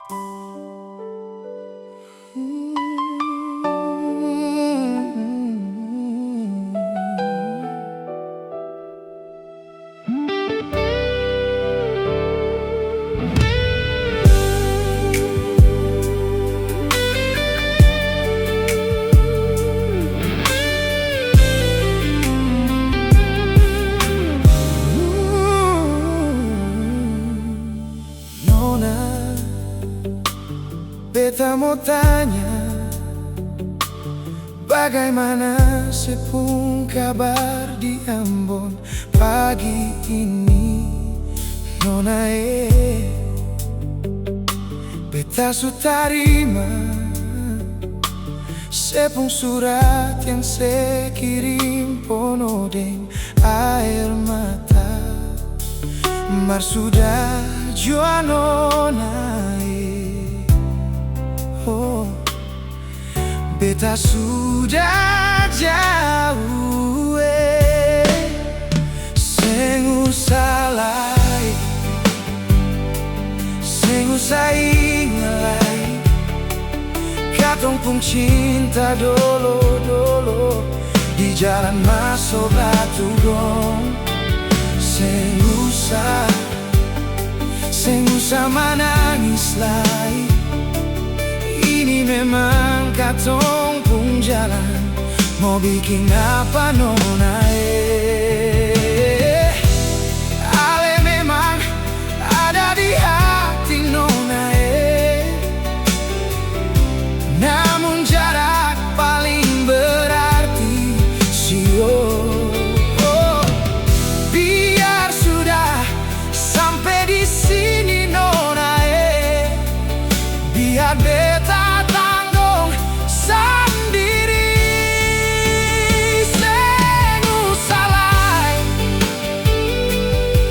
Nona, beta mau tanya, bagaimana sepung kabar di Ambon pagi ini? Nona beta su tarima sepung surat yang se kirim penuh deng air mata. Mar sudah jua nona oh, beta sudah jauh seng usah lai, seng usah ingalai, katong pung cinta dolo-dolo di jalan masuk batu dong. Seng usah menangis lagi, ini memang katong pung jalan. Mau bikin apa nona ale memang ada di hati nona namun jarak paling berarti sio. Biar sudah sampai di sini nona biar beta tanggung sendiri. Seng usah lai,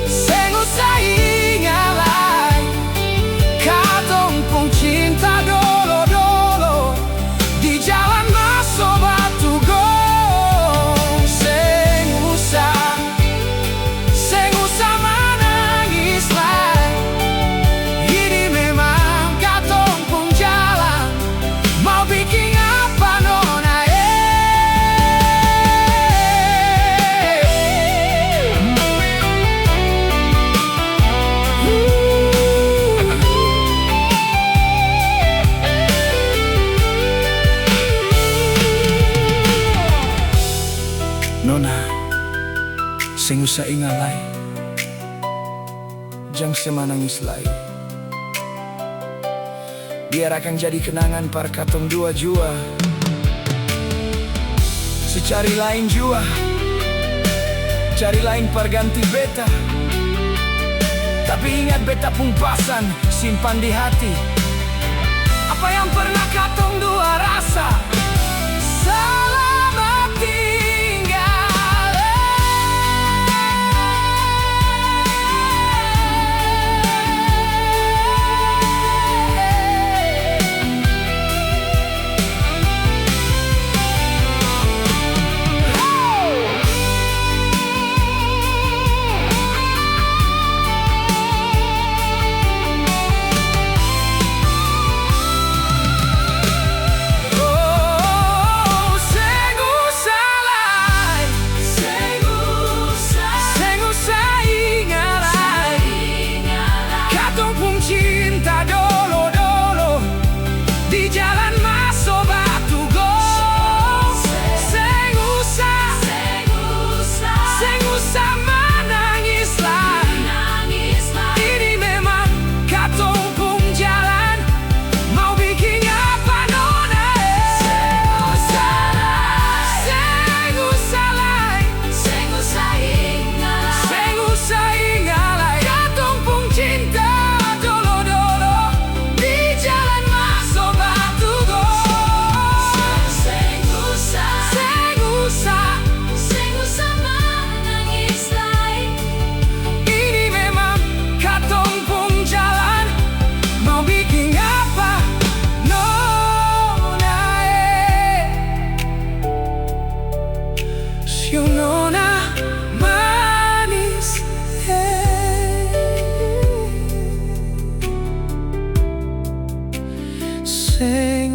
seng usah ingalai, katong pung cinta dolo-dolo di jalan masuk batu gong. Seng usah menangis lai, ini memang katong pung jalan. Mau bikin apa nona Nona, seng usah ingalai, jang semanangis lai, biar akan jadi kenangan par katong dua jua. Secari lain jua, cari lain par ganti beta, tapi ingat beta pung pasan simpan di hati. Apa yang pernah katong dua rasa. Selamat tinggal. Oh, seng usah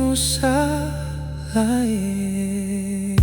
nusa lain.